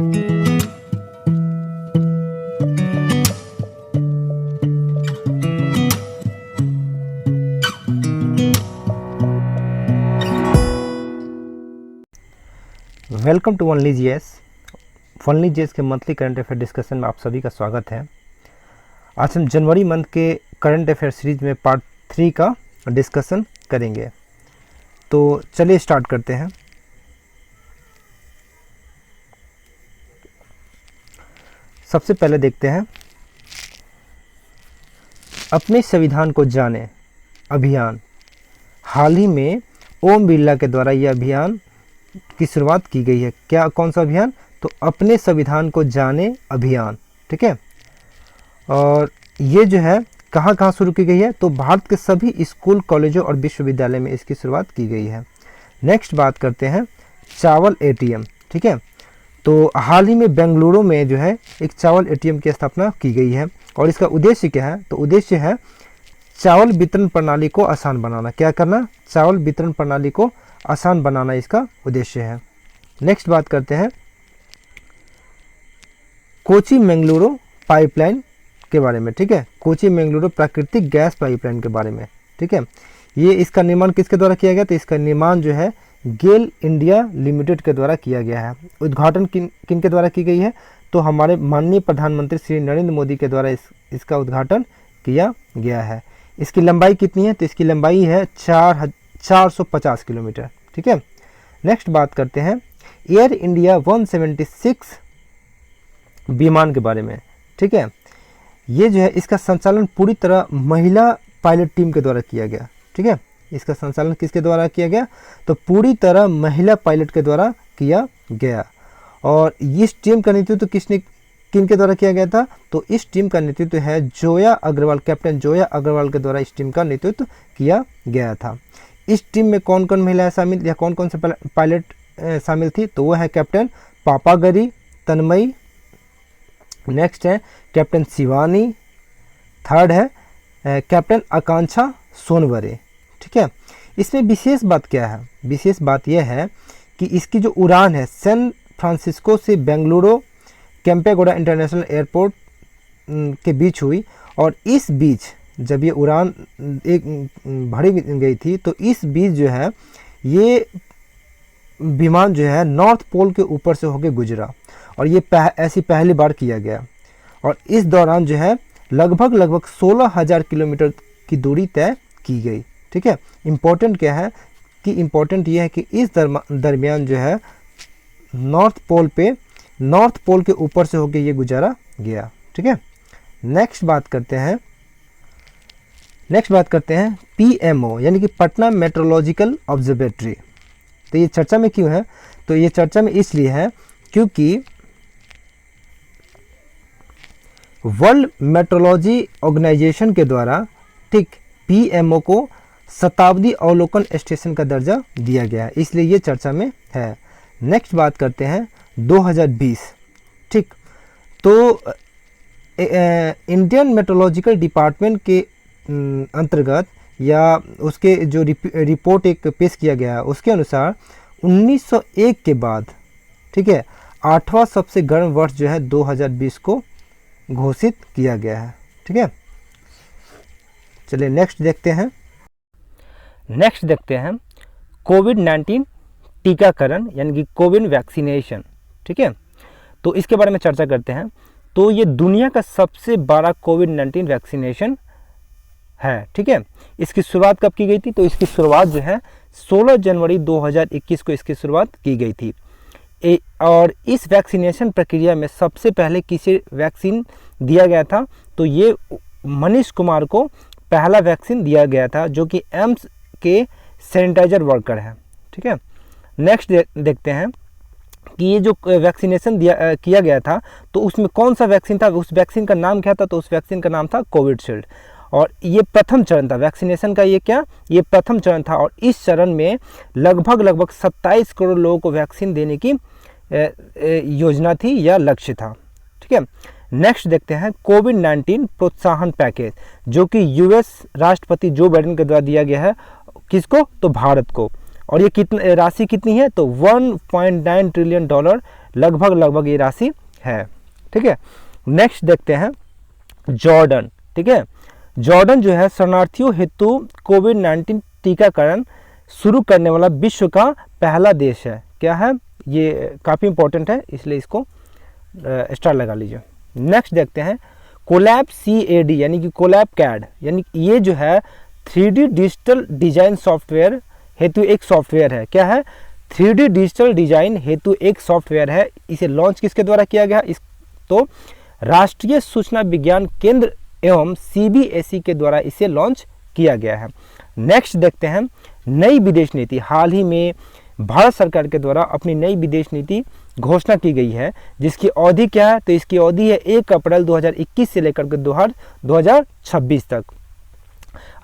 Welcome to only GS. Only GS के monthly current affair discussion में आप सभी का स्वागत है। आज हम जनवरी मंथ के करंट अफेयर सीरीज में पार्ट 3 का डिस्कशन करेंगे। तो चलिए स्टार्ट करते हैं। सबसे पहले देखते हैं अपने संविधान को जाने अभियान। हाल ही में ओम बिरला के द्वारा यह अभियान की शुरुआत की गई है। क्या, कौन सा अभियान? तो अपने संविधान को जाने अभियान। ठीक है, और ये जो है कहाँ कहाँ शुरू की गई है? तो भारत के सभी स्कूल, कॉलेजों और विश्वविद्यालय में इसकी शुरुआत की गई है। नेक्स्ट बात करते हैं चावल एटीएम। ठीक है, तो हाल ही में बेंगलुरु में जो है एक चावल एटीएम की स्थापना की गई है और इसका उद्देश्य क्या है? तो उद्देश्य है चावल वितरण प्रणाली को आसान बनाना। क्या करना? चावल वितरण प्रणाली को आसान बनाना इसका उद्देश्य है। नेक्स्ट बात करते हैं कोची मंगलुरु पाइपलाइन के बारे में। ठीक है, कोची मंगलुरु प्राकृतिक गैस पाइपलाइन के बारे में। ठीक है, ये इसका निर्माण किसके द्वारा किया गया? तो इसका निर्माण जो है गेल इंडिया लिमिटेड के द्वारा किया गया है। उद्घाटन किन के द्वारा की गई है? तो हमारे माननीय प्रधानमंत्री श्री नरेंद्र मोदी के द्वारा इसका उद्घाटन किया गया है। इसकी लंबाई कितनी है? तो इसकी लंबाई है 450 किलोमीटर। ठीक है, नेक्स्ट बात करते हैं एयर इंडिया 176 विमान के बारे में। ठीक है, ये जो है इसका संचालन पूरी तरह महिला पायलट टीम के द्वारा किया गया। ठीक है, इसका संचालन किसके द्वारा किया गया? तो पूरी तरह महिला पायलट के द्वारा किया गया। और इस टीम का नेतृत्व किन के द्वारा किया गया था? तो इस टीम का नेतृत्व है जोया अग्रवाल, कैप्टन जोया अग्रवाल के द्वारा इस टीम का नेतृत्व किया गया था। इस टीम में कौन कौन महिलाएं शामिल या कौन कौन से पायलट शामिल थी? तो वो है कैप्टन पापागरी तन्मयी, नेक्स्ट है कैप्टन शिवानी, थर्ड है कैप्टन आकांक्षा सोनवरे। ठीक है, इसमें विशेष बात क्या है? विशेष बात यह है कि इसकी जो उड़ान है सैन फ्रांसिस्को से बेंगलुरु केम्पेगौड़ा इंटरनेशनल एयरपोर्ट के बीच हुई और इस बीच जब ये उड़ान एक भरी गई थी तो इस बीच जो है ये विमान जो है नॉर्थ पोल के ऊपर से होकर गुजरा और ये ऐसी पहली बार किया गया। और इस दौरान जो है लगभग 16,000 किलोमीटर की दूरी तय की गई। ठीक है, इम्पोर्टेंट क्या है कि इम्पोर्टेंट ये है कि इस दरमियान जो है नॉर्थ पोल के ऊपर से होकर ये गुजारा गया। ठीक है, नेक्स्ट बात करते हैं पीएमओ यानी कि पटना मेट्रोलॉजिकल ऑब्जर्वेटरी। तो ये चर्चा में क्यों है? तो ये चर्चा में इसलिए है क्योंकि वर्ल्ड मेट्रोलॉजी ऑर्गेनाइजेशन के द्वारा ठीक पीएमओ को शताब्दी अवलोकन स्टेशन का दर्जा दिया गया है, इसलिए ये चर्चा में है। नेक्स्ट बात करते हैं 2020। ठीक, तो इंडियन मेट्रोलॉजिकल डिपार्टमेंट के अंतर्गत या उसके जो रिपोर्ट एक पेश किया गया है उसके अनुसार 1901 के बाद ठीक है 8वां सबसे गर्म वर्ष जो है 2020 को घोषित किया गया है। ठीक है, चलिए नेक्स्ट देखते हैं कोविड-19 टीकाकरण यानी कि कोविड वैक्सीनेशन। ठीक है, तो इसके बारे में चर्चा करते हैं। तो ये दुनिया का सबसे बड़ा कोविड-19 वैक्सीनेशन है। ठीक है, इसकी शुरुआत कब की गई थी? तो इसकी शुरुआत जो है 16 जनवरी 2021 को इसकी शुरुआत की गई थी। और इस वैक्सीनेशन प्रक्रिया में सबसे पहले किसे वैक्सीन दिया गया था? तो ये मनीष कुमार को पहला वैक्सीन दिया गया था जो कि एम्स के सैनिटाइजर वर्कर हैं। ठीक है, नेक्स्ट देखते हैं कि ये जो वैक्सीनेशन किया गया था तो उसमें कौन सा वैक्सीन था? उस वैक्सीन का नाम क्या था? तो उस वैक्सीन का नाम था कोविशील्ड। और ये प्रथम चरण था वैक्सीनेशन का। ये प्रथम चरण था और इस चरण में लगभग 27 करोड़ लोगों को वैक्सीन देने की योजना थी या लक्ष्य था। ठीक है, नेक्स्ट देखते हैं कोविड-19 प्रोत्साहन पैकेज जो कि यूएस राष्ट्रपति जो बाइडेन के द्वारा दिया गया है। किसको? तो भारत को। और ये राशि कितनी है? तो $1.9 ट्रिलियन लगभग ये राशि है। ठीक है, नेक्स्ट देखते हैं जॉर्डन। ठीक है, जॉर्डन जो है शरणार्थियों हेतु कोविड-19 टीकाकरण शुरू करने वाला विश्व का पहला देश है। क्या है, ये काफ़ी इंपॉर्टेंट है, इसलिए इसको स्टार लगा लीजिए। नेक्स्ट देखते हैं कोलैब CAD यानी कि कोलैब कैड, यानी ये जो है 3D डिजिटल डिजाइन सॉफ्टवेयर हेतु एक सॉफ्टवेयर है। क्या है, 3D डिजिटल डिजाइन हेतु एक सॉफ्टवेयर है। इसे लॉन्च किसके द्वारा किया गया, इस तो राष्ट्रीय सूचना विज्ञान केंद्र एवं CBSE के द्वारा इसे लॉन्च किया गया है। नेक्स्ट देखते हैं नई विदेश नीति। हाल ही में भारत सरकार के द्वारा अपनी नई विदेश नीति घोषणा की गई है, जिसकी अवधि क्या है, तो इसकी अवधि है 1 अप्रैल 2021 से लेकर के 2026 तक।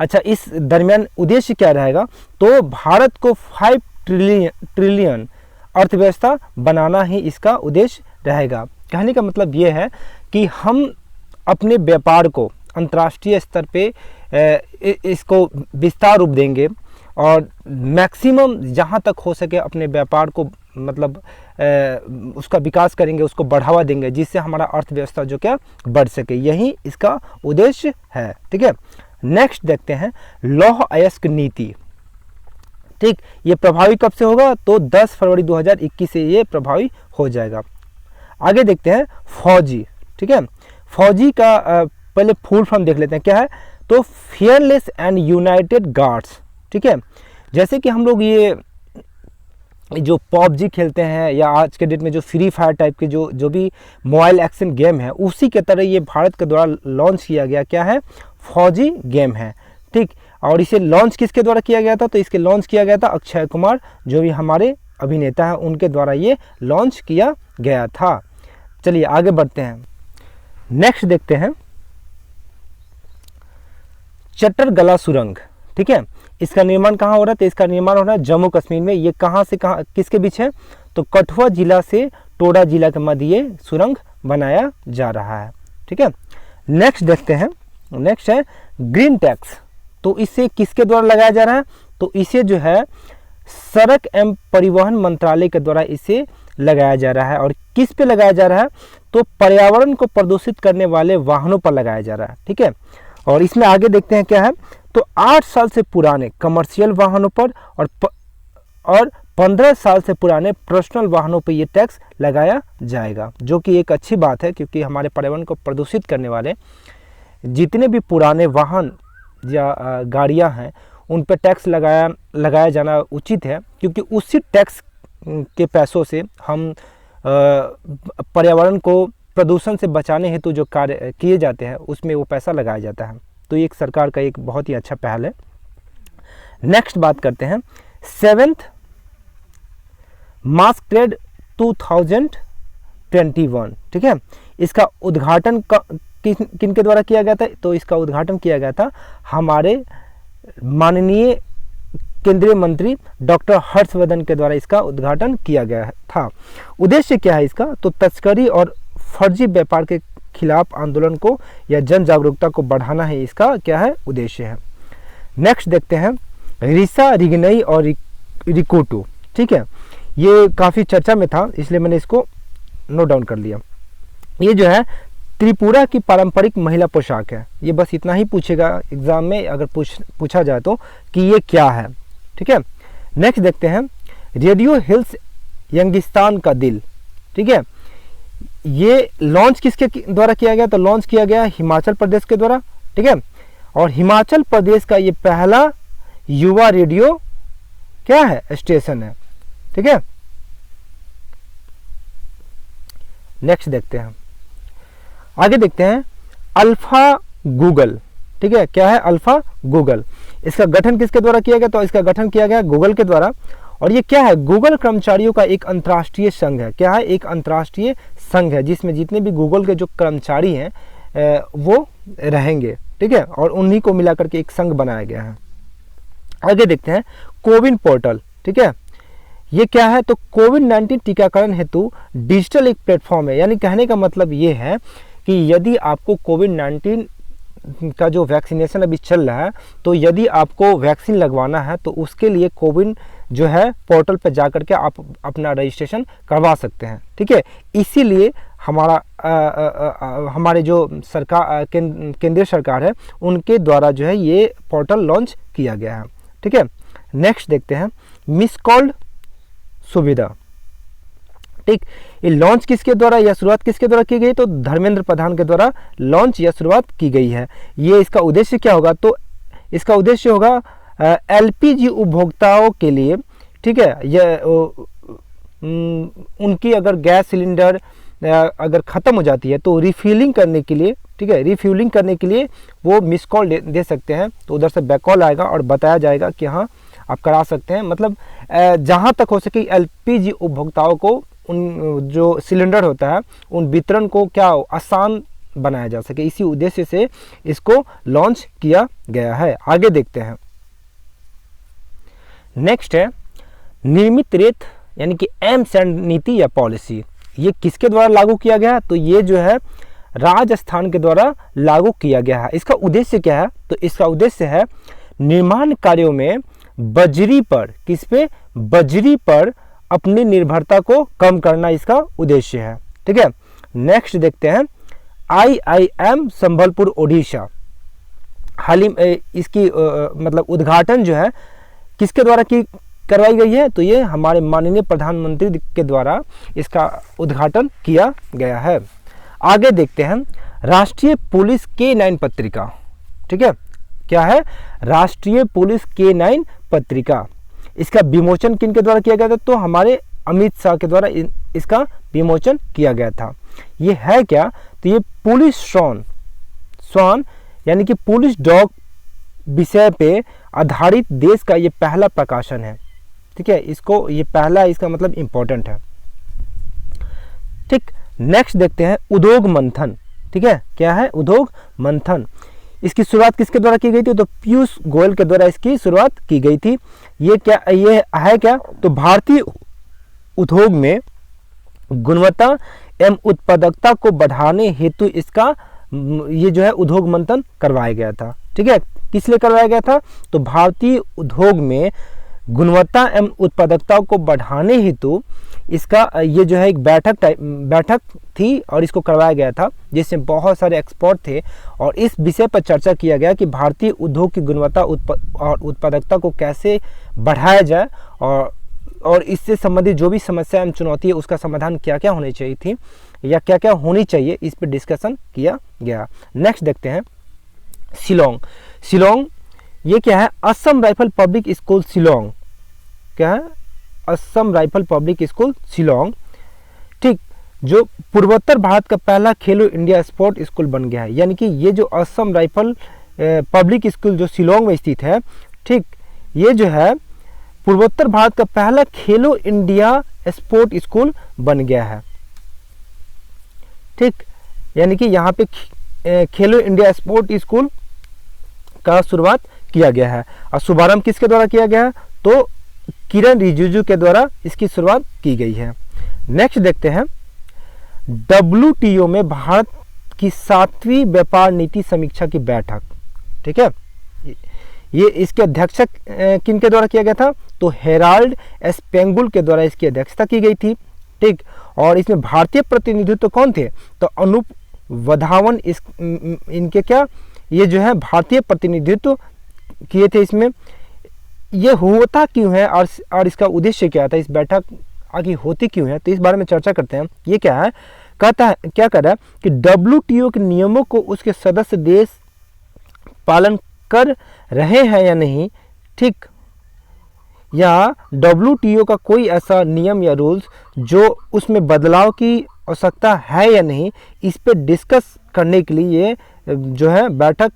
अच्छा, इस दरमियान उद्देश्य क्या रहेगा, तो भारत को 5 ट्रिलियन अर्थव्यवस्था बनाना ही इसका उद्देश्य रहेगा। कहने का मतलब ये है कि हम अपने व्यापार को अंतर्राष्ट्रीय स्तर पे इसको विस्तार रूप देंगे और मैक्सिमम जहाँ तक हो सके अपने व्यापार को मतलब उसका विकास करेंगे, उसको बढ़ावा देंगे, जिससे हमारा अर्थव्यवस्था जो क्या बढ़ सके, यही इसका उद्देश्य है। ठीक है, नेक्स्ट देखते हैं लौह अयस्क नीति। ठीक, ये प्रभावी कब से होगा, तो 10 फरवरी 2021 से ये प्रभावी हो जाएगा। आगे देखते हैं फौजी। ठीक है, फौजी का पहले फुल फॉर्म देख लेते हैं क्या है, तो फियरलेस एंड यूनाइटेड गार्ड्स। ठीक है, जैसे कि हम लोग ये जो PUBG खेलते हैं या आज के डेट में जो फ्री फायर टाइप के जो भी मोबाइल एक्शन गेम है, उसी के तरह ये भारत के द्वारा लॉन्च किया गया क्या है, फौजी गेम है। ठीक, और इसे लॉन्च किसके द्वारा किया गया था, तो इसके लॉन्च किया गया था अक्षय कुमार, जो भी हमारे अभिनेता हैं, उनके द्वारा ये लॉन्च किया गया था। चलिए आगे बढ़ते हैं, नेक्स्ट देखते हैं चट्टरगला सुरंग। ठीक है, इसका निर्माण कहाँ हो रहा है, तो इसका निर्माण हो रहा है जम्मू कश्मीर में। ये कहाँ से कहाँ किसके बीच है, तो कठुआ जिला से टोडा जिला के मध्य ये सुरंग बनाया जा रहा है। ठीक है, नेक्स्ट देखते हैं, नेक्स्ट है ग्रीन टैक्स। तो इसे किसके द्वारा लगाया जा रहा है, तो इसे जो है सड़क एवं परिवहन मंत्रालय के द्वारा इसे लगाया जा रहा है। और किस पे लगाया जा रहा है, तो पर्यावरण को प्रदूषित करने वाले वाहनों पर लगाया जा रहा है। ठीक है, और इसमें आगे देखते हैं क्या है, तो 8 साल से पुराने कमर्शियल वाहनों पर और 15 साल से पुराने पर्सनल वाहनों पर ये टैक्स लगाया जाएगा, जो कि एक अच्छी बात है, क्योंकि हमारे पर्यावरण को प्रदूषित करने वाले जितने भी पुराने वाहन या गाड़ियां हैं उन पर टैक्स लगाया जाना उचित है, क्योंकि उसी टैक्स के पैसों से हम पर्यावरण को प्रदूषण से बचाने हेतु जो कार्य किए जाते हैं उसमें वो पैसा लगाया जाता है। तो ये एक सरकार का एक बहुत ही अच्छा पहल है। नेक्स्ट बात करते हैं 7th मास्क ट्रेड 2021। ठीक है, इसका उद्घाटन किन के द्वारा किया गया था, तो इसका उद्घाटन किया गया था हमारे माननीय केंद्रीय मंत्री डॉक्टर हर्षवर्धन के द्वारा इसका उद्घाटन किया गया था। उद्देश्य क्या है इसका, तो तस्करी और फर्जी व्यापार के खिलाफ आंदोलन को या जन जागरूकता को बढ़ाना है, इसका क्या है उद्देश्य है। नेक्स्ट देखते हैं रिसा रिगनई और रिकोटो। ठीक है, ये काफ़ी चर्चा में था, इसलिए मैंने इसको नोट डाउन कर लिया। ये जो है त्रिपुरा की पारंपरिक महिला पोशाक है। ये बस इतना ही पूछेगा एग्जाम में, अगर पूछा जाए तो कि ये क्या है। ठीक है, नेक्स्ट देखते हैं रेडियो हिल्स यंगिस्तान का दिल। ठीक है, ये लॉन्च किसके द्वारा किया गया, तो लॉन्च किया गया हिमाचल प्रदेश के द्वारा। ठीक है, और हिमाचल प्रदेश का ये पहला युवा रेडियो क्या है, स्टेशन है। ठीक है, नेक्स्ट देखते हैं, आगे देखते हैं अल्फा गूगल। ठीक है, क्या है अल्फा गूगल, इसका गठन किसके द्वारा किया गया, तो इसका गठन किया गया गूगल के द्वारा। और ये क्या है, गूगल कर्मचारियों का एक अंतर्राष्ट्रीय संघ है। क्या है, एक अंतर्राष्ट्रीय संघ है जिसमें जितने भी गूगल के जो कर्मचारी हैं वो रहेंगे। ठीक है, और उन्हीं को मिलाकर के एक संघ बनाया गया है। आगे देखते हैं कोविन पोर्टल। ठीक है, ये क्या है, तो कोविड-19 टीकाकरण हेतु डिजिटल एक प्लेटफॉर्म है। यानी कहने का मतलब ये है कि यदि आपको कोविड-19 का जो वैक्सीनेशन अभी चल रहा है, तो यदि आपको वैक्सीन लगवाना है तो उसके लिए कोविन जो है पोर्टल पर जा करके आप अपना रजिस्ट्रेशन करवा सकते हैं। ठीक है, इसीलिए हमारे जो सरकार केंद्रीय सरकार है उनके द्वारा जो है ये पोर्टल लॉन्च किया गया है। ठीक है, नेक्स्ट देखते हैं मिस कॉल्ड सुविधा। ठीक, ये लॉन्च किसके द्वारा या शुरुआत किसके द्वारा की गई? तो धर्मेंद्र प्रधान के द्वारा लॉन्च या शुरुआत की गई है। ये इसका उद्देश्य क्या होगा? तो इसका उद्देश्य होगा एलपीजी उपभोक्ताओं के लिए। ठीक है, यह उनकी अगर गैस सिलेंडर अगर ख़त्म हो जाती है तो रिफिलिंग करने के लिए, ठीक है, रिफ्यूलिंग करने के लिए वो मिस कॉल दे सकते हैं। तो उधर से बैक कॉल आएगा और बताया जाएगा कि हाँ आप करा सकते हैं। मतलब जहाँ तक हो सके एलपीजी उपभोक्ताओं को उन जो सिलेंडर होता है उन वितरण को क्या आसान बनाया जा सके, इसी उद्देश्य से इसको लॉन्च किया गया है। आगे देखते हैं, नेक्स्ट है निर्मित रेत यानी कि एमसैंड नीति या पॉलिसी। ये किसके द्वारा लागू किया गया? तो ये जो है राजस्थान के द्वारा लागू किया गया है। इसका उद्देश्य क्या है? तो इसका उद्देश्य है निर्माण कार्यों में बजरी पर, किस पे? बजरी पर अपनी निर्भरता को कम करना इसका उद्देश्य है। ठीक है, नेक्स्ट देखते हैं IIM संबलपुर ओडिशा। हाल ही में इसकी मतलब उद्घाटन जो है किसके द्वारा की करवाई गई है? तो ये हमारे माननीय प्रधानमंत्री के द्वारा इसका उद्घाटन किया गया है। आगे देखते हैं राष्ट्रीय पुलिस K9 पत्रिका। ठीक है, क्या है? राष्ट्रीय पुलिस K9 पत्रिका। इसका विमोचन किन के द्वारा किया गया था? तो हमारे अमित शाह के द्वारा इसका विमोचन किया गया था। ये है क्या? तो ये पुलिस स्वान यानी कि पुलिस डॉग विषय पे आधारित देश का ये पहला प्रकाशन है। ठीक है, इसको ये पहला, इसका मतलब इम्पोर्टेंट है। ठीक, नेक्स्ट देखते हैं उद्योग मंथन। ठीक है, क्या है? उद्योग मंथन। इसकी शुरुआत किसके द्वारा की गई थी? तो पीयूष गोयल के द्वारा इसकी शुरुआत की गई थी। ये क्या, ये है क्या? तो भारतीय उद्योग में गुणवत्ता एवं उत्पादकता को बढ़ाने हेतु इसका ये जो है उद्योग मंथन करवाया गया था। ठीक है, किस लिए करवाया गया था? तो भारतीय उद्योग में गुणवत्ता एवं उत्पादकता को बढ़ाने हेतु इसका ये जो है एक बैठक थी और इसको करवाया गया था, जिसमें बहुत सारे एक्सपर्ट थे और इस विषय पर चर्चा किया गया कि भारतीय उद्योग की गुणवत्ता और उत्पादकता को कैसे बढ़ाया जाए और इससे संबंधित जो भी समस्या एवं चुनौती है उसका समाधान क्या क्या होनी चाहिए थी या क्या क्या होनी चाहिए, इस पर डिस्कशन किया गया। नेक्स्ट देखते हैं शिलोंग। ये क्या है? Assam rifle public school Shillong. क्या है? Assam rifle public school Shillong. ठीक, जो पूर्वोत्तर भारत का पहला खेलो इंडिया स्पोर्ट स्कूल बन गया है। यानी कि ये जो असम राइफल पब्लिक स्कूल जो शिलोंग में स्थित है, ठीक, ये जो है पूर्वोत्तर भारत का पहला खेलो इंडिया स्पोर्ट स्कूल बन गया है। ठीक, यानी कि यहाँ पे खेलो इंडिया स्पोर्ट स्कूल का शुरुआत किया गया है और शुभारंभ किसके द्वारा किया गया है? तो किरण रिजिजू के द्वारा इसकी शुरुआत की गई है। नेक्स्ट देखते हैं WTO में भारत की 7वीं व्यापार नीति समीक्षा की बैठक। ठीक है, ये इसके अध्यक्षक किन के द्वारा किया गया था? तो हेराल्ड स्पेंगुल के द्वारा इसकी अध्यक्षता की गई थी। ठीक, और इसमें भारतीय प्रतिनिधित्व कौन थे? तो अनूप वधावन इनके क्या, ये जो है भारतीय प्रतिनिधित्व किए थे इसमें। ये होता क्यों है और इसका उद्देश्य क्या था? इस बैठक आगे होती क्यों है? तो इस बारे में चर्चा करते हैं। ये क्या है? कहता है, क्या कर रहा है कि WTO के नियमों को उसके सदस्य देश पालन कर रहे हैं या नहीं, ठीक, या WTO का कोई ऐसा नियम या रूल्स जो उसमें बदलाव की आवश्यकता है या नहीं, इस पे डिस्कस करने के लिए ये जो है बैठक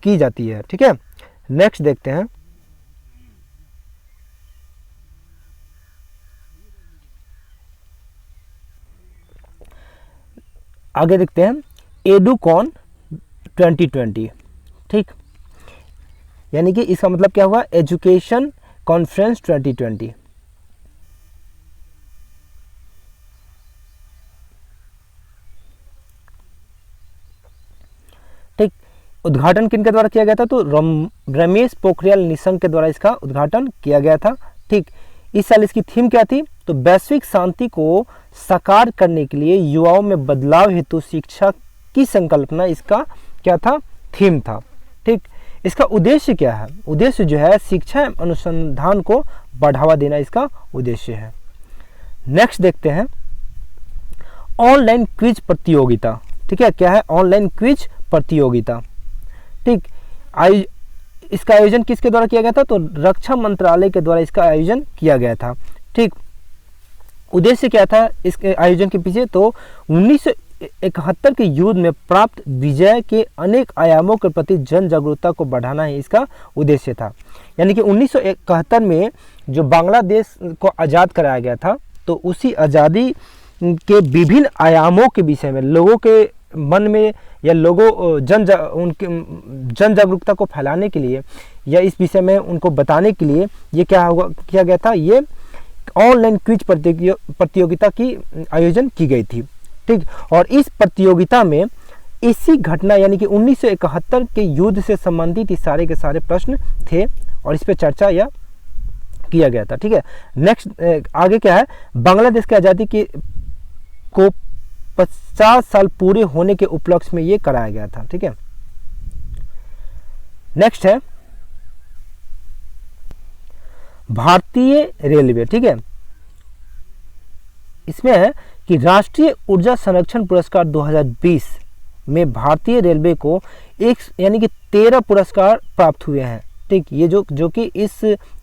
की जाती है। ठीक है, नेक्स्ट देखते हैं आगे देखते हैं एडुकॉन 2020। ठीक, यानी कि इसका मतलब क्या हुआ? Education conference 2020। ठीक, उद्घाटन किन के द्वारा किया गया था? तो रमेश पोखरियाल निशंक के द्वारा इसका उद्घाटन किया गया था। ठीक, इस साल इसकी थीम क्या थी? तो वैश्विक शांति को साकार करने के लिए युवाओं में बदलाव हेतु शिक्षा की संकल्पना इसका क्या था? थीम था। ठीक, इसका उद्देश्य क्या है? उद्देश्य जो है शिक्षा एवं अनुसंधान को बढ़ावा देना इसका उद्देश्य है। नेक्स्ट देखते हैं ऑनलाइन क्विज प्रतियोगिता। ठीक है, क्या है? ऑनलाइन क्विज प्रतियोगिता। ठीक, इसका आयोजन किसके द्वारा किया गया था? तो रक्षा मंत्रालय के द्वारा इसका आयोजन किया गया था। ठीक, उद्देश्य क्या था इसके आयोजन के पीछे? तो 1971 के युद्ध में प्राप्त विजय के अनेक आयामों के प्रति जन जागरूकता को बढ़ाना ही इसका उद्देश्य था। यानी कि 1971 में जो बांग्लादेश को आज़ाद कराया गया था, तो उसी आज़ादी के विभिन्न आयामों के विषय में लोगों के मन में या जन जागरूकता को फैलाने के लिए या इस विषय में उनको बताने के लिए ये किया गया था, ये ऑनलाइन क्विज प्रतियोगिता की आयोजन की गई थी। ठीक, और इस प्रतियोगिता में इसी घटना यानी कि 1971 के युद्ध से संबंधित इस सारे के सारे प्रश्न थे और इस पे चर्चा या किया गया था। ठीक है, नेक्स्ट आगे क्या है? बांग्लादेश की आज़ादी को 50 साल पूरे होने के उपलक्ष्य में ये कराया गया था। ठीक है, नेक्स्ट है भारतीय रेलवे। ठीक है, इसमें है कि राष्ट्रीय ऊर्जा संरक्षण पुरस्कार 2020 में भारतीय रेलवे को यानी कि 13 पुरस्कार प्राप्त हुए हैं। ठीक, ये जो कि इस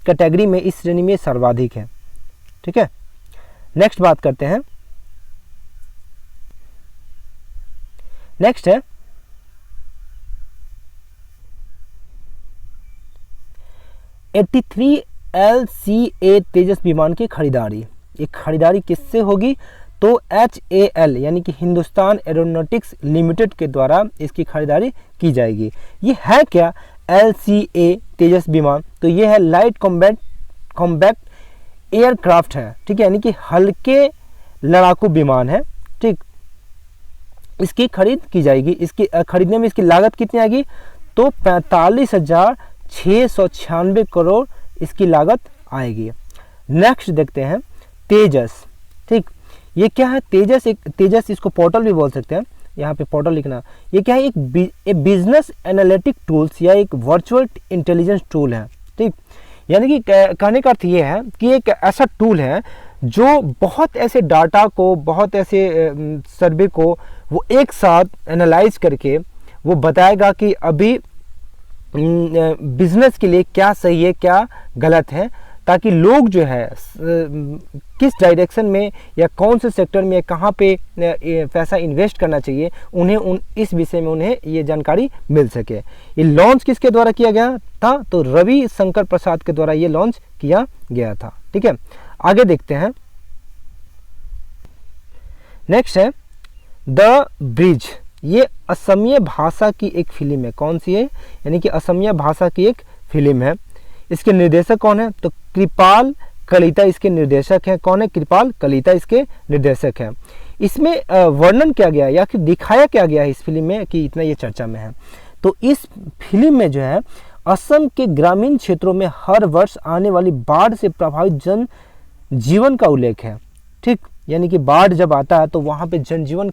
कैटेगरी में, इस श्रेणी में सर्वाधिक है। ठीक है, नेक्स्ट बात करते हैं। नेक्स्ट है 83 LCA तेजस विमान की खरीदारी। ये खरीदारी किससे होगी? तो HAL यानी कि हिंदुस्तान एरोनॉटिक्स लिमिटेड के द्वारा इसकी खरीदारी की जाएगी। ये है क्या? LCA तेजस विमान, तो ये है लाइट कॉम्बैक्ट एयरक्राफ्ट है। ठीक है, यानी कि हल्के लड़ाकू विमान है। ठीक, इसकी खरीद की जाएगी। इसकी खरीदने में इसकी लागत कितनी आएगी? तो 45,696 करोड़ इसकी लागत आएगी। नेक्स्ट देखते हैं तेजस। ठीक, ये क्या है? तेजस इसको पोर्टल भी बोल सकते हैं, यहाँ पे पोर्टल लिखना। ये क्या है? एक बिजनेस एनालिटिक टूल्स या एक वर्चुअल इंटेलिजेंस टूल है। ठीक, यानी कि कहने का अर्थ ये है कि एक ऐसा टूल है जो बहुत ऐसे डाटा को, बहुत ऐसे सर्वे को वो एक साथ एनालाइज करके वो बताएगा कि अभी बिजनेस के लिए क्या सही है, क्या गलत है, ताकि लोग जो है किस डायरेक्शन में या कौन से सेक्टर में, कहाँ पे पैसा इन्वेस्ट करना चाहिए, उन्हें इस विषय में उन्हें ये जानकारी मिल सके। ये लॉन्च किसके द्वारा किया गया था? तो रवि शंकर प्रसाद के द्वारा ये लॉन्च किया गया था। ठीक है, आगे देखते हैं। नेक्स्ट है द ब्रिज। ये असमिया भाषा की एक फिल्म है। कौन सी है? यानी कि असमिया भाषा की एक फिल्म है। इसके निर्देशक कौन है? तो कृपाल कलिता इसके निर्देशक हैं। कौन है? कृपाल कलिता इसके निर्देशक हैं। इसमें वर्णन किया गया या फिर दिखाया क्या गया है इस फिल्म में कि इतना ये चर्चा में है? तो इस फिल्म में जो है असम के ग्रामीण क्षेत्रों में हर वर्ष आने वाली बाढ़ से प्रभावित जन जीवन का उल्लेख है। ठीक, यानी कि बाढ़ जब आता है तो वहाँ पे जनजीवन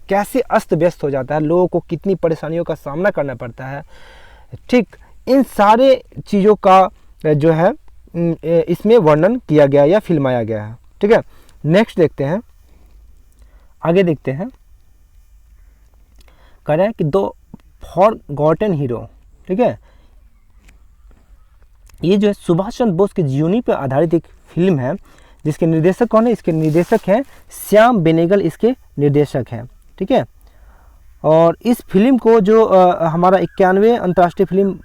कैसे अस्त व्यस्त हो जाता है, लोगों को कितनी परेशानियों का सामना करना पड़ता है। ठीक, इन सारे चीज़ों का जो है इसमें वर्णन किया गया या फिल्माया गया है। ठीक है, नेक्स्ट देखते हैं। आगे देखते हैं, कह रहे हैं कि दो फॉरगॉटन हीरो। ठीक है, ये जो है सुभाष चंद्र बोस की जीवनी पर आधारित एक फिल्म है जिसके निर्देशक कौन है? इसके निर्देशक हैं श्याम बेनेगल, इसके निर्देशक हैं। ठीक है, और इस फिल्म को जो हमारा 91वें अंतर्राष्ट्रीय फिल्म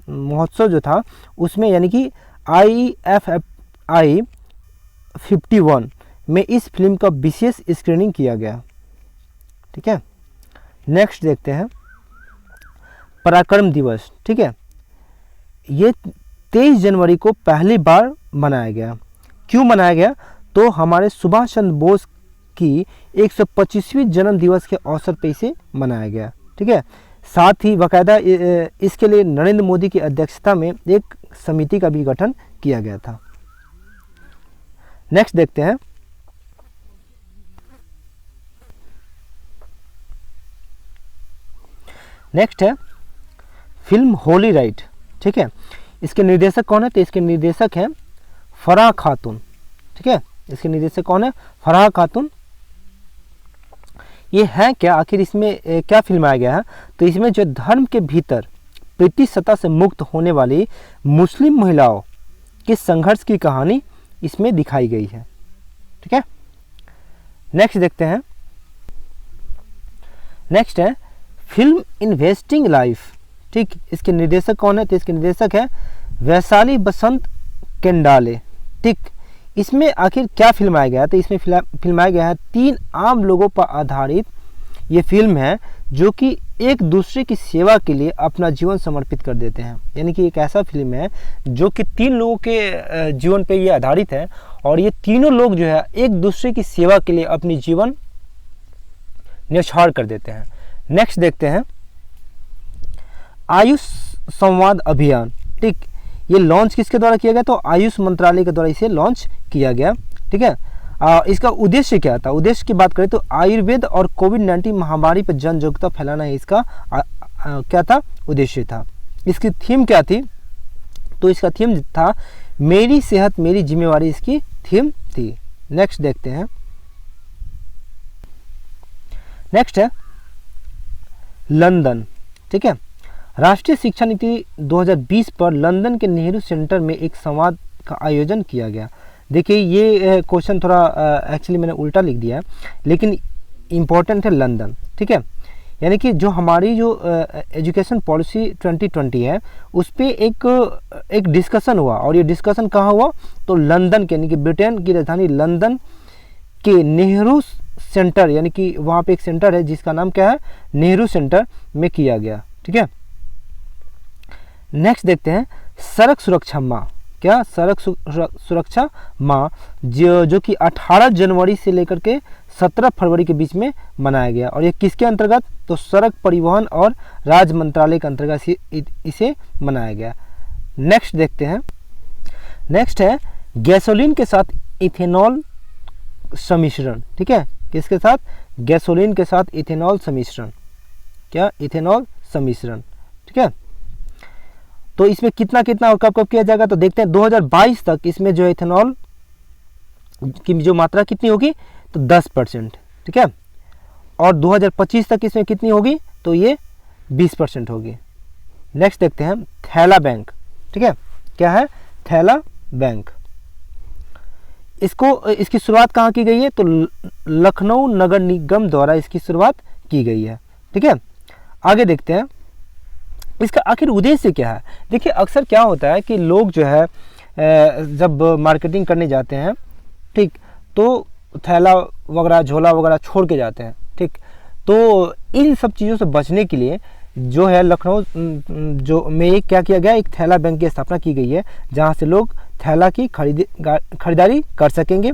महोत्सव जो था उसमें यानी कि IFFI 51 में इस फिल्म का विशेष स्क्रीनिंग किया गया। ठीक है, नेक्स्ट देखते हैं पराक्रम दिवस। ठीक है, ये 23 जनवरी को पहली बार मनाया गया। क्यों मनाया गया? तो हमारे सुभाष चंद्र बोस की 125वीं जन्म दिवस के अवसर पर इसे मनाया गया। ठीक है, साथ ही बाकायदा इसके लिए नरेंद्र मोदी की अध्यक्षता में एक समिति का भी गठन किया गया था। नेक्स्ट देखते हैं, नेक्स्ट है फिल्म होली राइड। ठीक है, इसके निर्देशक कौन है? तो इसके निर्देशक हैं फराह खातून। ठीक है, इसके निर्देशक कौन है? फराह खातून। ये है क्या, आखिर इसमें क्या फिल्माया गया है? तो इसमें जो धर्म के भीतर ब्रिटिश सत्ता से मुक्त होने वाली मुस्लिम महिलाओं के संघर्ष की कहानी इसमें दिखाई गई है। ठीक है, नेक्स्ट देखते हैं, नेक्स्ट है फिल्म इन्वेस्टिंग लाइफ। ठीक, इसके निर्देशक कौन है? तो इसके निर्देशक है वैशाली बसंत केंडाले। ठीक, इसमें आखिर क्या फिल्माया गया है? तो इसमें फिल्माया गया है 3 आम लोगों पर आधारित ये फिल्म है जो कि एक दूसरे की सेवा के लिए अपना जीवन समर्पित कर देते हैं। यानी कि एक ऐसा फिल्म है जो कि 3 लोगों के जीवन पे ये आधारित है और ये तीनों लोग जो है एक दूसरे की सेवा के लिए अपनी जीवन न्यौछावर कर देते हैं। नेक्स्ट देखते हैं आयुष संवाद अभियान। ठीक, ये लॉन्च किसके द्वारा किया गया? तो आयुष मंत्रालय के द्वारा इसे लॉन्च किया गया। ठीक है, इसका उद्देश्य क्या था? उद्देश्य की बात करें तो आयुर्वेद और कोविड-19 महामारी पर जन जागरूकता फैलाना है इसका क्या था? उद्देश्य था। इसकी थीम क्या थी? तो इसका थीम था मेरी सेहत मेरी जिम्मेवारी, इसकी थीम थी। नेक्स्ट देखते हैं, नेक्स्ट है लंदन। ठीक है, राष्ट्रीय शिक्षा नीति 2020 पर लंदन के नेहरू सेंटर में एक संवाद का आयोजन किया गया। देखिए ये क्वेश्चन थोड़ा एक्चुअली मैंने उल्टा लिख दिया है, लेकिन इम्पोर्टेंट है लंदन। ठीक है, यानी कि जो हमारी जो एजुकेशन पॉलिसी 2020 है उस पर एक डिस्कशन हुआ और ये डिस्कशन कहाँ हुआ? तो लंदन के, यानी कि ब्रिटेन की राजधानी लंदन के नेहरू सेंटर, यानी कि वहाँ पे एक सेंटर है जिसका नाम क्या है? नेहरू सेंटर में किया गया। ठीक है, नेक्स्ट देखते हैं सड़क सुरक्षा माह। क्या? सड़क सुरक्षा माह जो कि 18 जनवरी से लेकर के 17 फरवरी के बीच में मनाया गया और ये किसके अंतर्गत? तो सड़क परिवहन और राज्य मंत्रालय के अंतर्गत इसे मनाया गया। नेक्स्ट देखते हैं, नेक्स्ट है गैसोलीन के साथ इथेनॉल सम्मिश्रण। ठीक है, किसके साथ? गैसोलीन के साथ इथेनॉल सम्मिश्रण। क्या? इथेनॉल सम्मिश्रण। ठीक है, तो इसमें कितना कितना और कब कब किया जाएगा? तो देखते हैं 2022 तक इसमें जो इथेनॉल की जो मात्रा कितनी होगी? तो 10%। ठीक है, और 2025 तक इसमें कितनी होगी? तो ये 20% होगी। नेक्स्ट देखते हैं थैला बैंक। ठीक है, क्या है? थैला बैंक। इसकी शुरुआत कहाँ की गई है? तो लखनऊ नगर निगम द्वारा इसकी शुरुआत की गई है। ठीक है, आगे देखते हैं इसका आखिर उद्देश्य क्या है। देखिए अक्सर क्या होता है कि लोग जो है जब मार्केटिंग करने जाते हैं, ठीक, तो थैला वगैरह झोला वगैरह छोड़ के जाते हैं। ठीक, तो इन सब चीज़ों से बचने के लिए जो है लखनऊ जो में क्या किया गया, एक थैला बैंक की स्थापना की गई है जहां से लोग थैला की खरीदारी कर सकेंगे।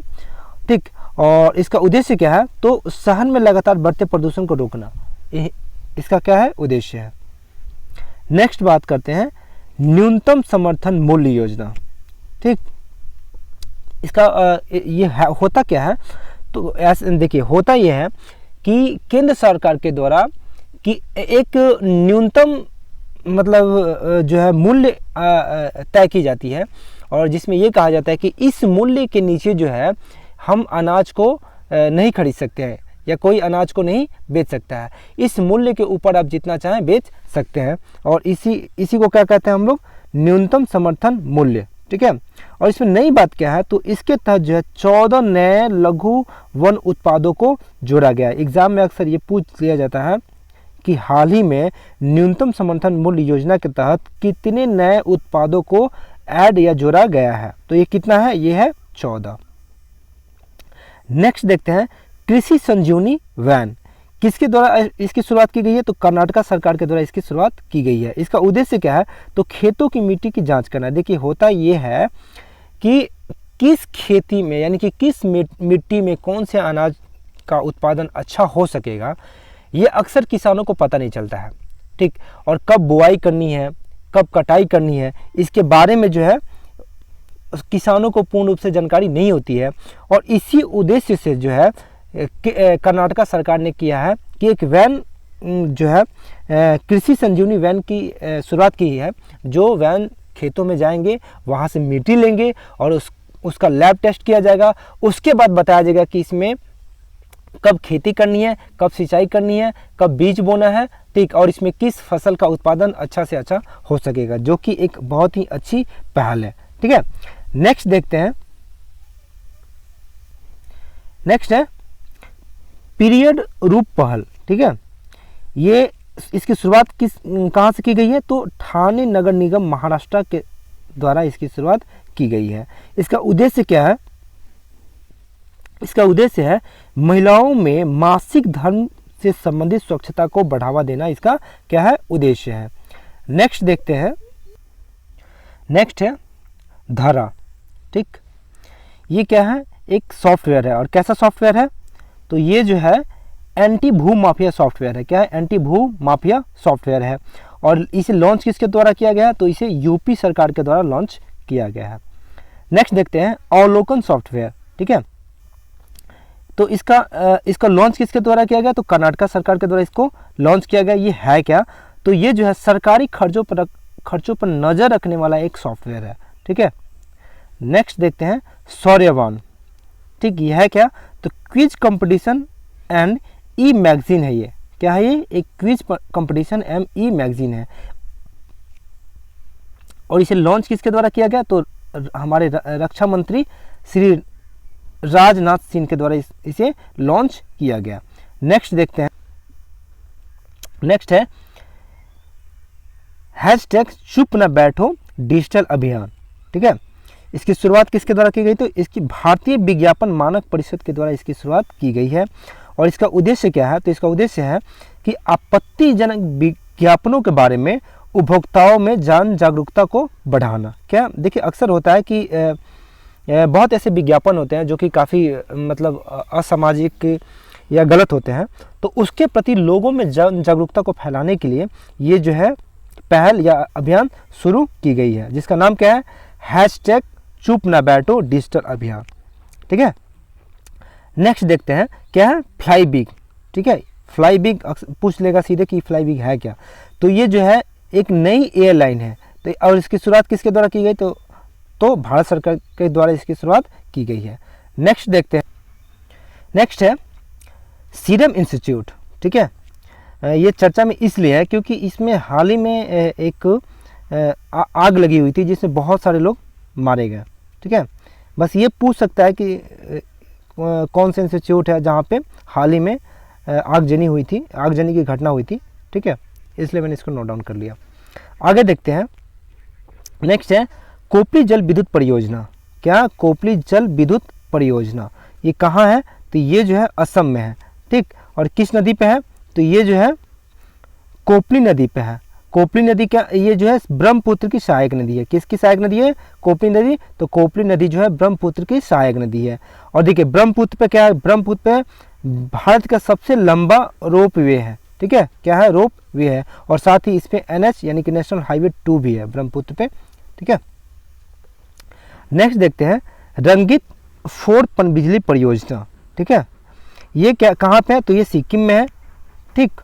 ठीक, और इसका उद्देश्य क्या है? तो शहर में लगातार बढ़ते प्रदूषण को रोकना, इसका क्या है? उद्देश्य है। नेक्स्ट बात करते हैं न्यूनतम समर्थन मूल्य योजना। ठीक, इसका ये होता क्या है? तो ऐसे देखिए होता यह है कि केंद्र सरकार के द्वारा कि एक न्यूनतम मतलब जो है मूल्य तय की जाती है और जिसमें ये कहा जाता है कि इस मूल्य के नीचे जो है हम अनाज को नहीं खरीद सकते हैं या कोई अनाज को नहीं बेच सकता है। इस मूल्य के ऊपर आप जितना चाहें बेच सकते हैं और इसी को क्या कहते हैं हम लोग? न्यूनतम समर्थन मूल्य। ठीक है, और इसमें नई बात क्या है? तो इसके तहत जो है 14 नए लघु वन उत्पादों को जोड़ा गया है। एग्जाम में अक्सर ये पूछ लिया जाता है कि हाल ही में न्यूनतम समर्थन मूल्य योजना के तहत कितने नए उत्पादों को ऐड या जोड़ा गया है? तो ये कितना है? ये है 14। नेक्स्ट देखते हैं कृषि संजीवनी वैन। किसके द्वारा इसकी शुरुआत की गई है? तो कर्नाटका सरकार के द्वारा इसकी शुरुआत की गई है। इसका उद्देश्य क्या है? तो खेतों की मिट्टी की जांच करना। देखिए होता ये है कि किस खेती में यानी कि किस मिट्टी में कौन से अनाज का उत्पादन अच्छा हो सकेगा, ये अक्सर किसानों को पता नहीं चलता है। ठीक, और कब बुआई करनी है, कब कटाई करनी है, इसके बारे में जो है किसानों को पूर्ण रूप से जानकारी नहीं होती है। और इसी उद्देश्य से जो है कर्नाटका सरकार ने किया है कि एक वैन जो है कृषि संजीवनी वैन की शुरुआत की है, जो वैन खेतों में जाएंगे, वहाँ से मिट्टी लेंगे और उसका लैब टेस्ट किया जाएगा। उसके बाद बताया जाएगा कि इसमें कब खेती करनी है, कब सिंचाई करनी है, कब बीज बोना है, ठीक, और इसमें किस फसल का उत्पादन अच्छा से अच्छा हो सकेगा, जो कि एक बहुत ही अच्छी पहल है। ठीक है, नेक्स्ट देखते हैं। नेक्स्ट है पीरियड रूप पहल। ठीक है, ये इसकी शुरुआत कहाँ से की गई है? तो ठाणे नगर निगम महाराष्ट्र के द्वारा इसकी शुरुआत की गई है। इसका उद्देश्य क्या है? इसका उद्देश्य है महिलाओं में मासिक धर्म से संबंधित स्वच्छता को बढ़ावा देना, इसका क्या है? उद्देश्य है। नेक्स्ट देखते हैं। नेक्स्ट है धारा। ठीक, ये क्या है? एक सॉफ्टवेयर है। और कैसा सॉफ्टवेयर है? तो ये जो है एंटी भू माफिया सॉफ्टवेयर है। क्या है? एंटी भू माफिया सॉफ्टवेयर है। और इसे लॉन्च किसके द्वारा किया गया है? तो इसे यूपी सरकार के द्वारा लॉन्च किया गया है। नेक्स्ट देखते हैं अवलोकन सॉफ्टवेयर। ठीक है, तो इसका लॉन्च किसके द्वारा किया गया? तो कर्नाटका सरकार के द्वारा इसको लॉन्च किया गया। ये है क्या? तो ये जो है सरकारी खर्चों पर नजर रखने वाला एक सॉफ्टवेयर है। ठीक है, नेक्स्ट देखते हैं सौर्यवान। ठीक, ये है क्या? तो quiz competition and e magazine है। ये क्या है? ये एक quiz competition and e magazine है। और इसे लॉन्च किसके द्वारा किया गया? तो हमारे रक्षा मंत्री श्री राजनाथ सिंह के द्वारा इसे लॉन्च किया गया। नेक्स्ट देखते हैं। नेक्स्ट है हैशटैग चुप न बैठो डिजिटल अभियान। ठीक है, इसकी शुरुआत किसके द्वारा की गई? तो इसकी भारतीय विज्ञापन मानक परिषद के द्वारा इसकी शुरुआत की गई है। और इसका उद्देश्य क्या है? तो इसका उद्देश्य है कि आपत्तिजनक विज्ञापनों के बारे में उपभोक्ताओं में जन जागरूकता को बढ़ाना। क्या देखिए, अक्सर होता है कि बहुत ऐसे विज्ञापन होते हैं जो कि काफ़ी मतलब असामाजिक या गलत होते हैं, तो उसके प्रति लोगों में जन जागरूकता को फैलाने के लिए ये जो है पहल या अभियान शुरू की गई है, जिसका नाम क्या है? हैशटैग चुप न बैठो डिजिटल अभियान। ठीक है, नेक्स्ट देखते हैं क्या है? Fly big. ठीक है, फ्लाई बिग पूछ लेगा सीधे कि फ्लाई बिग है क्या? तो ये जो है एक नई एयरलाइन है। तो और इसकी शुरुआत किसके द्वारा की गई? तो भारत सरकार के द्वारा इसकी शुरुआत की गई है। नेक्स्ट देखते हैं। नेक्स्ट है सीरम इंस्टीट्यूट। ठीक है, ये चर्चा में इसलिए है क्योंकि इसमें हाल ही में एक आग लगी हुई थी जिसमें बहुत सारे लोग मारे गए। ठीक है, बस ये पूछ सकता है कि कौन सा इंस्टीट्यूट है जहाँ पे हाल ही में आगजनी हुई थी, आगजनी की घटना हुई थी। ठीक है, इसलिए मैंने इसको नोट डाउन कर लिया। आगे देखते हैं। नेक्स्ट है कोपली जल विद्युत परियोजना। क्या? कोपली जल विद्युत परियोजना ये कहाँ है? तो ये जो है असम में है। ठीक, और किस नदी पे है? तो ये जो है कोपली नदी पे है। कोपली नदी क्या? ये जो है ब्रह्मपुत्र की सहायक नदी है। किसकी सहायक नदी है? कोपली नदी। तो कोपली नदी जो है ब्रह्मपुत्र की सहायक नदी है। और देखिए ब्रह्मपुत्र पे क्या है? ब्रह्मपुत्र पे भारत का सबसे लंबा रोप वे है। ठीक है, क्या है? रोप वे है। और साथ ही इस पे NH यानी कि नेशनल हाईवे 2 भी है ब्रह्मपुत्र पे। ठीक है, नेक्स्ट देखते हैं रंगित 4 पनबिजली परियोजना। ठीक है, ये क्या कहाँ पे है? तो ये सिक्किम में है। ठीक,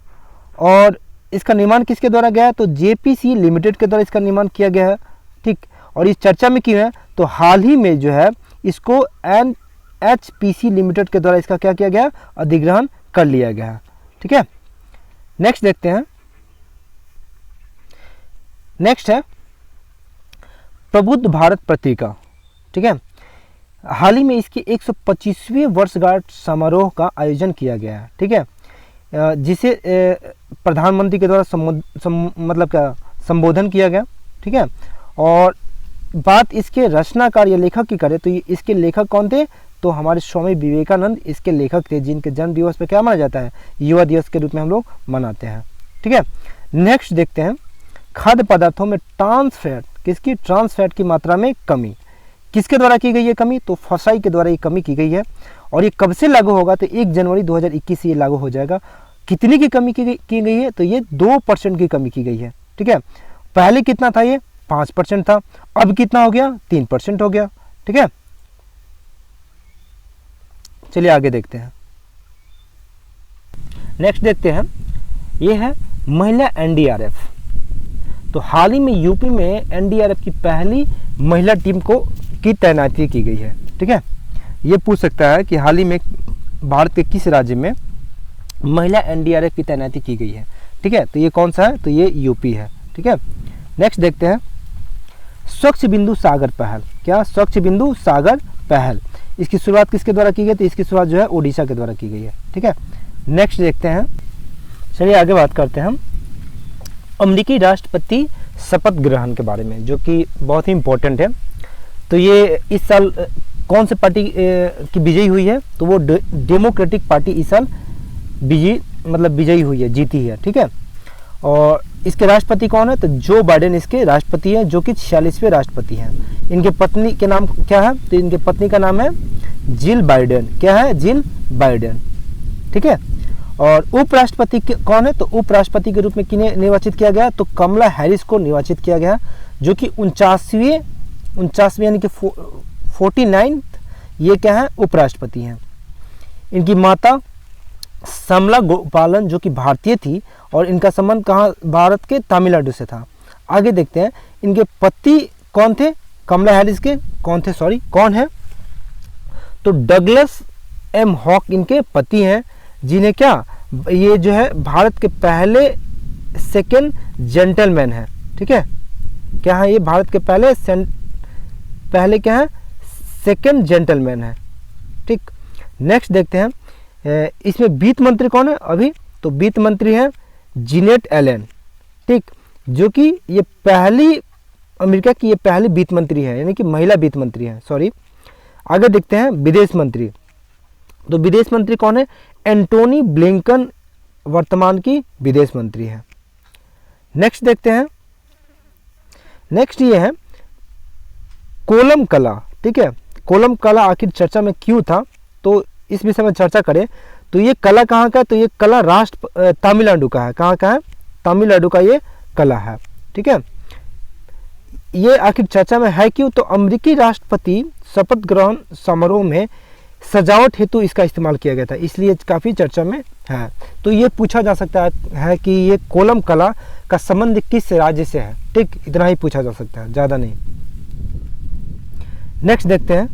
और इसका निर्माण किसके द्वारा गया है? तो JPC लिमिटेड के द्वारा इसका निर्माण किया गया है। ठीक, और इस चर्चा में क्यों है? तो हाल ही में जो है इसको NHPC लिमिटेड के द्वारा इसका क्या किया गया? अधिग्रहण कर लिया गया है। ठीक है, नेक्स्ट देखते हैं। नेक्स्ट है प्रबुद्ध भारत पत्रिका। ठीक है, हाल ही में इसकी 125वें वर्षगांठ समारोह का आयोजन किया गया है। ठीक है, जिसे प्रधानमंत्री के द्वारा मतलब क्या संबोधन किया गया। ठीक है, और बात इसके रचनाकार या लेखक की करें तो इसके लेखक कौन थे? तो हमारे स्वामी विवेकानंद इसके लेखक थे, जिनके जन्म दिवस पे क्या माना जाता है? युवा दिवस के रूप में हम लोग मनाते हैं। ठीक है, नेक्स्ट देखते हैं खाद्य पदार्थों में ट्रांस फैट। किसकी? ट्रांस फैट की मात्रा में कमी। किसके द्वारा की गई है कमी? तो फसाई के द्वारा ये कमी की गई है। और ये कब से लागू होगा? तो 1 जनवरी 2021 से ये लागू हो जाएगा। कितनी की कमी की गई है? तो ये 2% की कमी की गई है। ठीक है, पहले कितना था? ये 5% था, अब कितना हो गया 3% हो गया। ठीक है, चलिए आगे देखते हैं। नेक्स्ट देखते हैं, ये है महिला एनडीआरएफ। तो हाल ही में यूपी में एनडीआरएफ की पहली महिला टीम की तैनाती की गई है। ठीक है, ये पूछ सकता है कि हाल ही में भारत के किस राज्य में महिला एनडीआरएफ की तैनाती की गई है। ठीक है, तो ये कौन सा है, तो ये यूपी है। ठीक है, नेक्स्ट देखते हैं, स्वच्छ बिंदु सागर पहल। क्या, स्वच्छ बिंदु सागर पहल, इसकी शुरुआत किसके द्वारा की गई, तो इसकी शुरुआत जो है ओडिशा के द्वारा की गई है। ठीक है, नेक्स्ट देखते हैं, चलिए आगे बात करते हैं हम अमेरिकी राष्ट्रपति शपथ ग्रहण के बारे में, जो कि बहुत ही इम्पोर्टेंट है। तो ये इस साल कौन से पार्टी की विजयी हुई है, तो वो डेमोक्रेटिक पार्टी इस साल विजयी हुई है, जीती है। ठीक है, और इसके राष्ट्रपति कौन है, तो जो बाइडेन इसके राष्ट्रपति हैं, जो कि 46वें राष्ट्रपति हैं। इनके पत्नी के नाम क्या है, तो इनके पत्नी का नाम है जिल बाइडेन। क्या है, जिल बाइडेन। ठीक है, और उपराष्ट्रपति कौन है, तो उपराष्ट्रपति के रूप में किन्हें निर्वाचित किया गया, तो कमला हैरिस को निर्वाचित किया गया, जो कि 49वें यानी कि 49 ये क्या है, उपराष्ट्रपति हैं। इनकी माता समला गोपालन जो कि भारतीय थी, और इनका संबंध कहाँ, भारत के तमिलनाडु से था। आगे देखते हैं, इनके पति कौन थे, कमला हैरिस के कौन है, तो डगलस एम हॉक इनके पति हैं, जिन्हें क्या, ये जो है भारत के पहले सेकंड जेंटलमैन है। ठीक है, क्या है, ये भारत के पहले क्या है, सेकंड जेंटलमैन है। ठीक, नेक्स्ट देखते हैं, इसमें वित्त मंत्री कौन है अभी, तो वित्त मंत्री है जीनेट एलन। ठीक, जो कि ये अमेरिका की ये पहली वित्त मंत्री है, यानी कि महिला वित्त मंत्री है। सॉरी, आगे देखते हैं विदेश मंत्री। तो विदेश मंत्री कौन है, एंटोनी ब्लिंकन वर्तमान की विदेश मंत्री है। नेक्स्ट देखते हैं, नेक्स्ट ये है कोलम कला। ठीक है, कोलम कला आखिर चर्चा में क्यों था, तो इस विषय में चर्चा करें तो ये कला कहाँ का है, तो ये कला तमिलनाडु का है। कहाँ का है, तमिलनाडु का ये कला है। ठीक है, ये आखिर चर्चा में है क्यों, तो अमेरिकी राष्ट्रपति शपथ ग्रहण समारोह में सजावट हेतु इसका इस्तेमाल किया गया था, इसलिए काफ़ी चर्चा में है। तो ये पूछा जा सकता है कि ये कोलम कला का संबंध किस राज्य से है। ठीक, इतना ही पूछा जा सकता है, ज़्यादा नहीं। नेक्स्ट देखते हैं,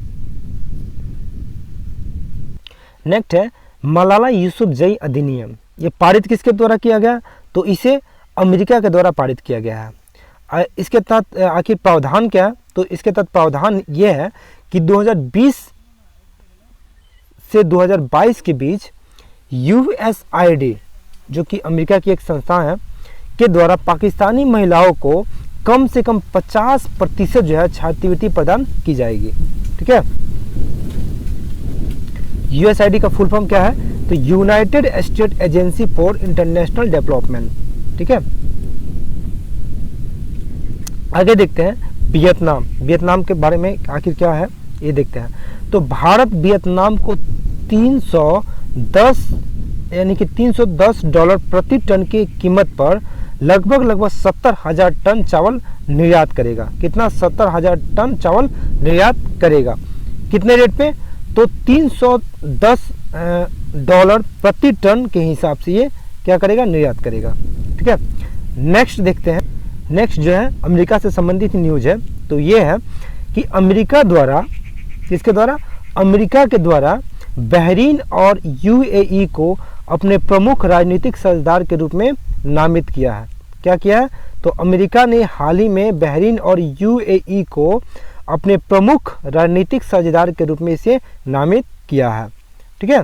नेक्स्ट है मलाला यूसुफजई अधिनियम। ये पारित किसके द्वारा किया गया, तो इसे अमेरिका के द्वारा पारित किया गया है। इसके तहत आखिर प्रावधान क्या है, तो इसके तहत प्रावधान ये है कि 2020 से 2022 के बीच USAID जो कि अमेरिका की एक संस्था है के द्वारा पाकिस्तानी महिलाओं को कम से कम 50% जो है छात्रवृत्ति प्रदान की जाएगी। ठीक है, USAID का फुल फॉर्म क्या है, तो United state agency for international development. ठीक है, आगे देखते हैं वियतनाम के बारे में आखिर क्या है ये देखते हैं। तो भारत वियतनाम को 310 यानी कि $310 प्रति टन की कीमत पर लगभग 70,000 टन चावल निर्यात करेगा। कितना, 70,000 टन चावल निर्यात करेगा। कितने रेट पे, तो $310 प्रति टन के हिसाब से ये क्या करेगा, निर्यात करेगा। ठीक है, नेक्स्ट देखते हैं। नेक्स्ट जो है अमेरिका से संबंधित न्यूज है, तो ये है कि अमेरिका द्वारा, किसके द्वारा, अमेरिका के द्वारा बहरीन और UAE को अपने प्रमुख राजनीतिक साझेदार के रूप में नामित किया है। क्या किया है, तो अमेरिका ने हाल ही में बहरीन और UAE को अपने प्रमुख राजनीतिक साझेदार के रूप में इसे नामित किया है। ठीक है,